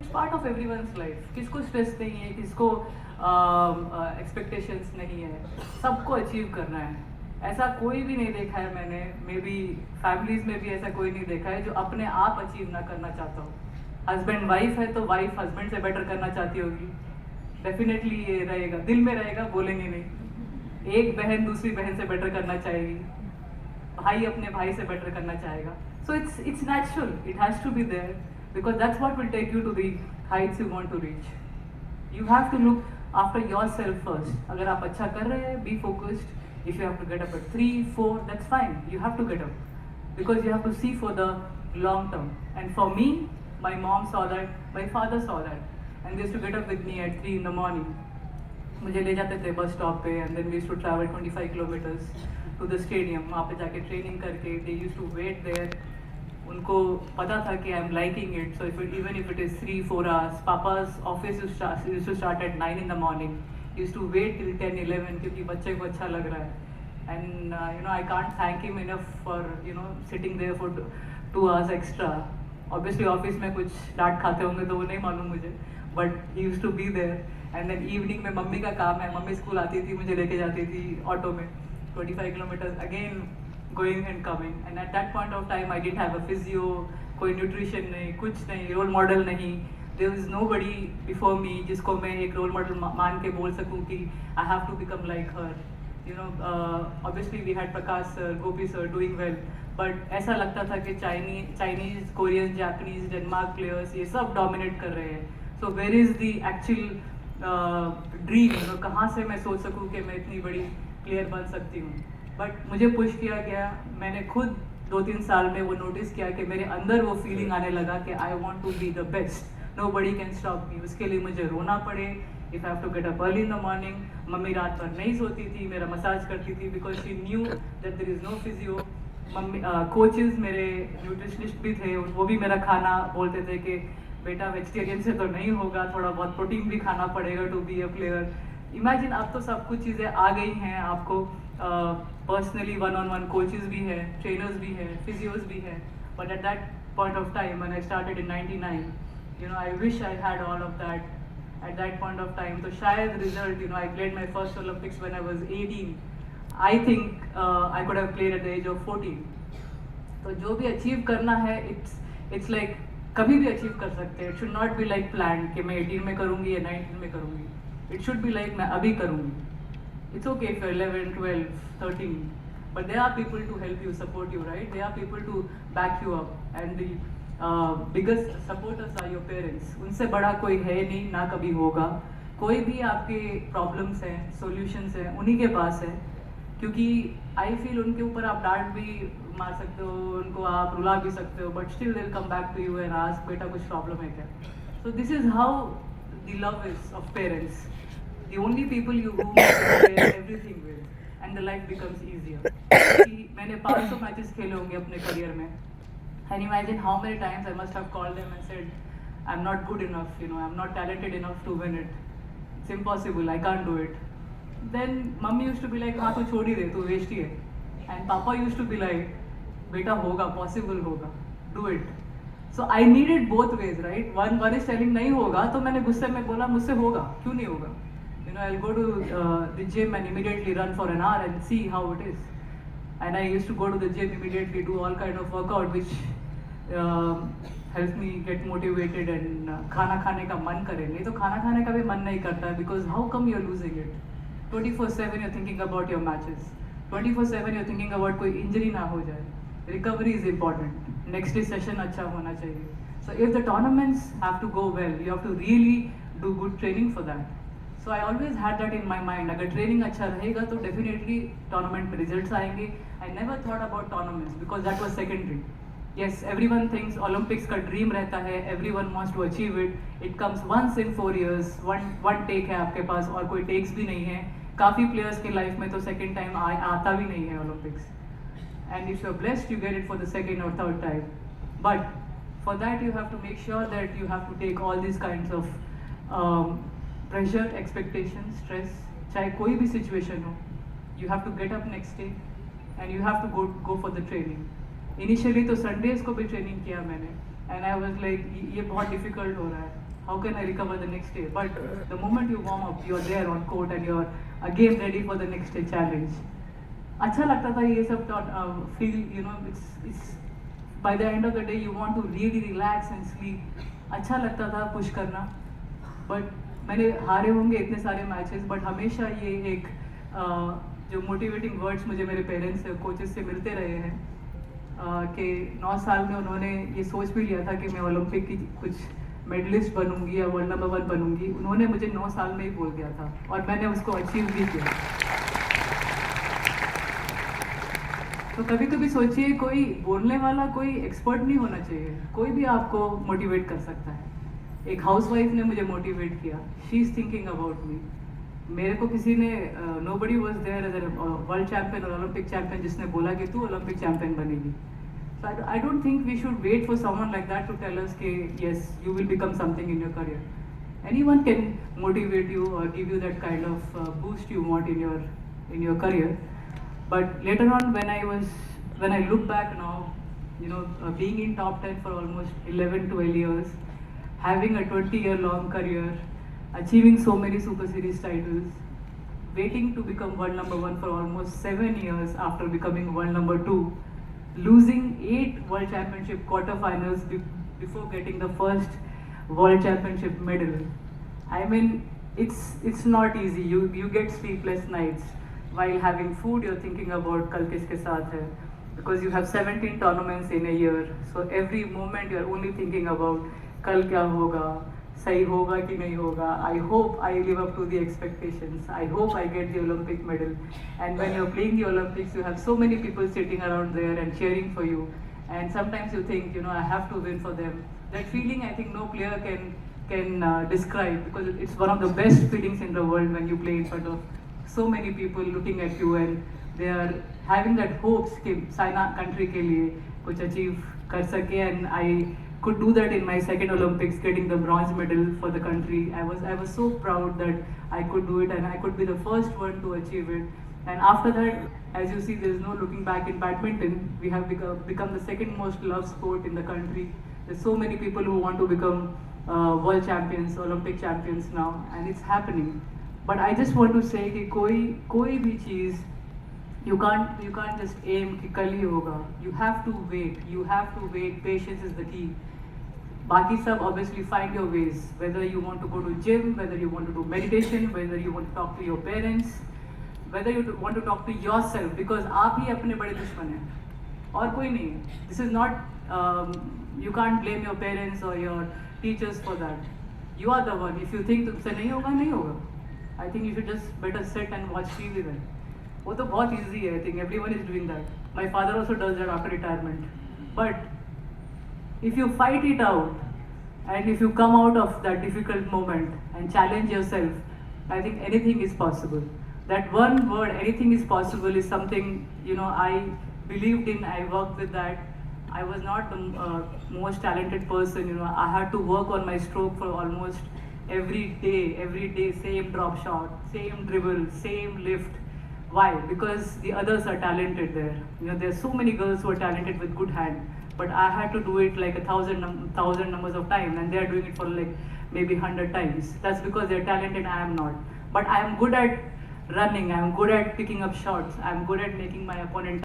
It's part of everyone's life. किसको stress नहीं है, किसको एक्सपेक्टेशंस नहीं है, सबको अचीव करना है। ऐसा कोई भी नहीं देखा है मैंने, मे बी फैमिलीज में भी ऐसा कोई नहीं देखा है जो अपने आप अचीव ना करना चाहता हो। हस्बैंड वाइफ है तो वाइफ हस्बैंड से बेटर करना चाहती होगी, डेफिनेटली ये रहेगा, दिल में रहेगा, बोलेंगे नहीं। एक बहन दूसरी बहन से बेटर करना चाहेगी, भाई अपने भाई से बेटर करना चाहेगा। So it's natural, it has to be there because that's what will take you to the heights you want to reach. You have to look after yourself first. अगर आप अच्छा कर रहे हैं, be focused. If you have to get up at 3-4, that's fine, you have to get up because you have to see for the long term. And for me, my mom saw that, my father saw that, and they used to get up with me at 3 in the morning. मुझे ले जाते थे bus stop पे, and then we used to travel 25 kilometers to the stadium. वहाँ पे जाके training करके they used to wait there. उनको पता था कि I am liking it, so even if it is 3-4 hours. पापा's office used to start at 9 in the morning. He used to wait till 10-11 क्योंकि बच्चे को अच्छा लग रहा है. And I can't thank him enough for sitting there for 2 hours extra. Obviously office में कुछ डांट खाते होंगे तो वो नहीं मालूम मुझे, but he used to be there. And then evening में मम्मी का काम है, मम्मी स्कूल आती थी, मुझे लेके जाती थी ऑटो में 25 kilometres again going and coming. And at that point of time I didn't have a physio, कोई न्यूट्रिशन नहीं, कुछ नहीं, रोल मॉडल नहीं. There is nobody before me जिसको मैं एक रोल मॉडल मान के बोल सकूँ कि I have to become like her. Obviously we had Prakash sir, Gopi sir doing well, but ऐसा लगता था कि Chinese, Korean, Japanese, Denmark players ये सब dominate कर रहे हैं. So where is the actual dream? कहाँ से मैं सोच सकूँ कि मैं इतनी बड़ी player बन सकती हूँ. But मुझे पुश किया गया, मैंने खुद 2-3 साल में वो नोटिस किया कि मेरे अंदर वो फीलिंग आने लगा कि I want to be the best. Nobody can stop me. उसके लिए मुझे रोना पड़े. If I have to get up early in the morning. Mummy रात भर नहीं सोती थी, मेरा मसाज करती थी because she knew that there is no physio. Mummy coaches मेरे न्यूट्रिशनिस्ट भी थे, वो भी मेरा खाना बोलते थे कि बेटा वेजिटेरियन से तो नहीं होगा, थोड़ा बहुत प्रोटीन भी खाना पड़ेगा to be a player. Imagine, अब तो सब कुछ चीज़ें आ गई हैं, आपको पर्सनली 1-on-1 कोचेस भी हैं, ट्रेनर्स भी हैं, फिजियोज भी हैं. But at that point of time when I started in 99, I wish I had all of that at that point of time. तो शायद result, I played my first Olympics when I was 18. I think I could have played at the age of 14. तो जो भी achieve करना है, it's like कभी भी achieve कर सकते हैं. It should not be like planned कि मैं 18 में करूँगी या 19 में करूँगी. It should be like मैं अभी करूँगी. It's okay if you're 11, 12, 13. But there are people to help you, support you, right? There are people to back you up. And the biggest supporters are your parents. उनसे बड़ा कोई है नहीं, ना कभी होगा. कोई भी आपके प्रॉब्लम्स हैं, सॉल्यूशंस हैं, उन्हीं के पास है. क्योंकि आई फील उनके ऊपर आप डांट भी मार सकते हो, उनको आप रुला भी सकते हो, but still they will come back to you and ask बेटा कुछ प्रॉब्लम है क्या. So this is how the love is of parents. The only people you everything with and the life becomes easier. मैंने 500 matches खेले होंगे अपने career में. And imagine how many times I must have called them and said, I'm not good enough, I'm not talented enough to win it. It's impossible, I can't do it. Then mummy used to be like, हाँ तू छोड़ ही दे, तू waste ही है. And papa used to be like, बेटा होगा, possible होगा, do it. So I needed both ways, right? One is telling नहीं होगा, तो मैंने गुस्से में बोला मुझसे होगा, क्यों नहीं होगा? I'll go to the gym and immediately run for an hour and see how it is. And I used to go to the gym immediately, do all kind of workout, which helps me get motivated and खाना खाने का मन करे. नहीं तो खाना खाने का भी मन नहीं करता, because how come you're losing it? 24/7 you're thinking about your matches. 24/7 you're thinking about कोई injury ना हो जाए. Recovery is important. Next day session अच्छा होना चाहिए. So if the tournaments have to go well, you have to really do good training for that. So I always had that in my mind. अगर training अच्छा रहेगा तो definitely tournament में results आएंगे. I never thought about tournaments because that was secondary. Yes, everyone thinks Olympics का dream रहता है, everyone wants to achieve it. It comes once in 4 years. one take है आपके पास, और कोई takes भी नहीं है. काफ़ी players के लाइफ में तो second time आता भी नहीं है Olympics. And if you're blessed, you get it for the second or third time. But for that you have to make sure that you have to take all these kinds of pressure, expectation, stress. चाहे कोई भी situation हो, you have to get up next day and you have to go for the training. Initially तो Sundays को भी training किया मैंने, and I was like ये बहुत डिफिकल्ट हो रहा है. how can I recover the next day? But the moment you warm up, you're there on court and you're again ready for the next day challenge. अच्छा लगता था ये सब feel, you know, it's by the end of the day you want to really relax and sleep. अच्छा लगता था push करना, but मैंने हारे होंगे इतने सारे मैचेस, बट हमेशा ये एक जो मोटिवेटिंग वर्ड्स मुझे मेरे पेरेंट्स से कोचेस से मिलते रहे हैं कि 9 साल में उन्होंने ये सोच भी लिया था कि मैं ओलंपिक की कुछ मेडलिस्ट बनूंगी या वर्ल्ड नंबर 1 बनूंगी। उन्होंने मुझे 9 साल में ही बोल दिया था और मैंने उसको अचीव भी किया। तो कभी कभी सोचिए, कोई बोलने वाला कोई एक्सपर्ट नहीं होना चाहिए, कोई भी आपको मोटिवेट कर सकता है। एक हाउसवाइफ ने मुझे मोटिवेट किया, she is thinking about me. मेरे को किसी ने nobody was there as a world champion और ओलंपिक चैंपियन जिसने बोला कि तू ओलंपिक चैंपियन बनेगी। So I don't think we should wait for someone like that to tell us that yes, you will become something in your career. Anyone can motivate you or give you that kind of boost you want in your career. But later on, when I look back now, you know, being in top 10 for almost 11, 12 years, having a 20-year-long career, achieving so many Super Series titles, waiting to become world number 1 for almost 7 years after becoming world number 2. Losing 8 World Championship quarterfinals before getting the first World Championship medal. I mean, it's not easy. You get sleepless nights while having food. You're thinking about kal kiske saath hai, because you have 17 tournaments in a year. So every moment you're only thinking about kal kya hoga, सही होगा कि नहीं होगा. I hope I live up to the expectations. I hope I get the Olympic medal. And when you're playing the Olympics, you have so many people sitting around there and cheering for you. And sometimes you think, you know, I have to win for them. That feeling, I think no player can describe, because it's one of the best feelings in the world when you play in front of so many people looking at you and they are having that hopes कि Saina country के लिए कुछ achieve कर सके. And I could do that in my second Olympics, getting the bronze medal for the country. I was so proud that I could do it and I could be the first one to achieve it. And after that, as you see, there is no looking back in badminton. We have become the second most loved sport in the country. There's so many people who want to become world champions, Olympic champions now, and it's happening. But I just want to say कि कोई भी चीज़ you can't just aim कि कल ही होगा. You have to wait. You have to wait. Patience is the key. बाकी सब obviously find your ways. Whether you want to go to gym, whether you want to do meditation, whether you want to talk to your parents, whether you want to talk to yourself, because आप ही अपने बड़े दुश्मन हैं और कोई नहीं है. This is not you can't blame your parents or your teachers for that. You are the one. If you think तुमसे नहीं होगा, नहीं होगा. I think you should just better sit and watch TV then. वो तो बहुत easy है. I think everyone is doing that. My father also does that after retirement. But if you fight it out and if you come out of that difficult moment and challenge yourself, I think anything is possible. That one word, anything is possible, is something, you know, I believed in. I worked with that. I was not the most talented person, you know. I had to work on my stroke for almost every day, same drop shot, same dribble, same lift. Why? Because the others are talented there. You know, there's so many girls who are talented with good hand. But I had to do it like 1,000 numbers of times, and they are doing it for like maybe 100 times. That's because they're talented, I am not. But I am good at running, I am good at picking up shots, I am good at making my opponent